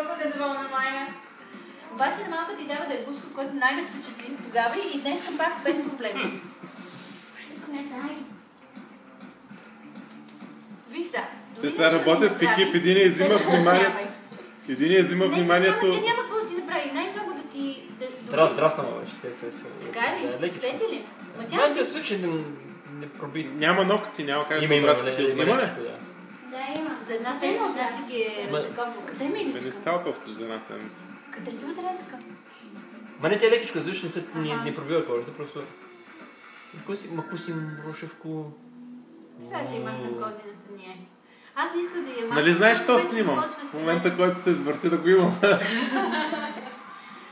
толкова недоволна, Майя. Обаче на малка ти дава да е гушка, който най-ме впечатли тогава и днес към пак без проблем. Виса. Те сега работят в екип, един взима вниманието. Един взима вниманието. Не, няма какво да ти направи. Най-много да ти... Драсна ма беше, те се... Така ли? Сети ли? Ма тя случай не проби. Няма ногти, няма как да братска си. Има ли? Да, има. За една седмица значи ги е такова. Къде ми е Не личка? става толстриш за една седмица. Къде ти отреска? Ма не, тя лекичко, защото не пробива кожата, просто... Макусим Рушевко... Сега ще махнем козината ние. Аз не исках да я махна. Нали знаеш, що снимам? В момента, който се извърти да го имам.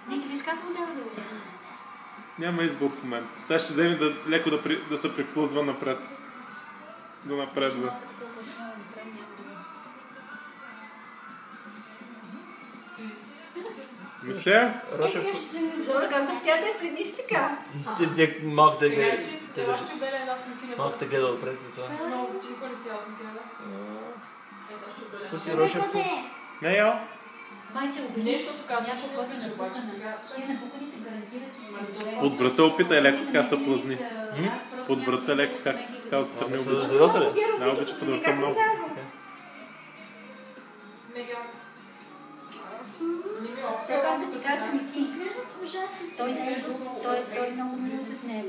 Ники, виж как му дава да го гледа. Няма избор в момента. Сега ще вземе леко да се приплъзва напред. Да напредва. Мише? Жора, как успя да я пледиш така? Малко да гледа. Малко да гледа отпред за това. Но ти никога не си аз смокинена? Спаси Рошевко. Не, ял? Майче, Не, защото казвам, че когато не обаче сега. Тия напуканите гарантират, че си Под врата опитай леко така се плъзни. Под врата леко как така отстрани обича. Задоса ли? Да, обича под врата много. Все пак да ти кажа, Ники, той много мил с нея.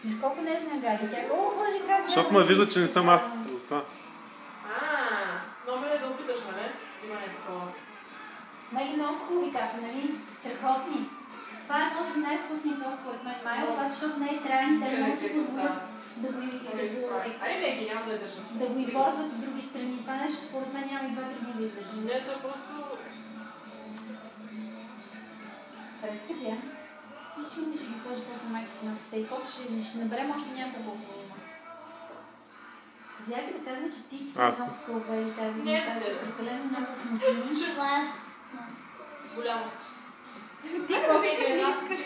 Виж колко нежна е Галя. Тя, о, боже, как Защото ме вижда, че не съм аз. Затова. Номер е да опиташ, нали? Взимане такова. Ма и много хубави как, нали? Страхотни. Това е може би най-вкусният плод според мен. Майя, обаче, защото не е траен, те не могат да си позволят да го импортват от други страни. Това нещо според мен няма и 2-3 дни да издържи. Не, то просто... Хареска ти, а? Всички ми ще ги сложи после на майка в написа и после ще наберем още няколко има. Зяка да казва, че ти си много скълва или тази година казва прекалено много смокини. Клас. Голямо. Ти какво викаш, не искаш?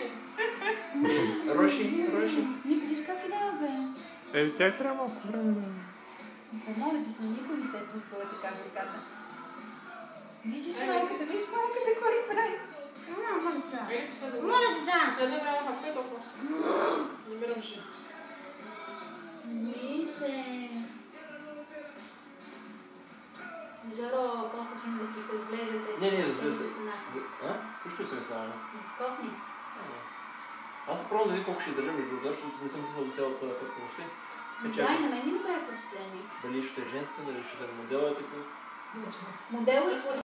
Роши. Ника, виж как и дава, бе. Тя трябва малко време да... Моля ти се, никой не се е пускала така в ръката. Виждаш малката, кой прави? Моля деца. Моля деца. Последно време хапка е толкова. Намирам ще. Мише. Жоро, после ще да ти изгледа ръцете. Не, Защо съм само? Вкусни. Аз пробвам да видя колко ще държа между другото, защото не съм пипал до цялата пътка въобще. Да, и на мен не ми прави впечатление. Дали ще е женска, дали ще е модела е такъв. Модел е според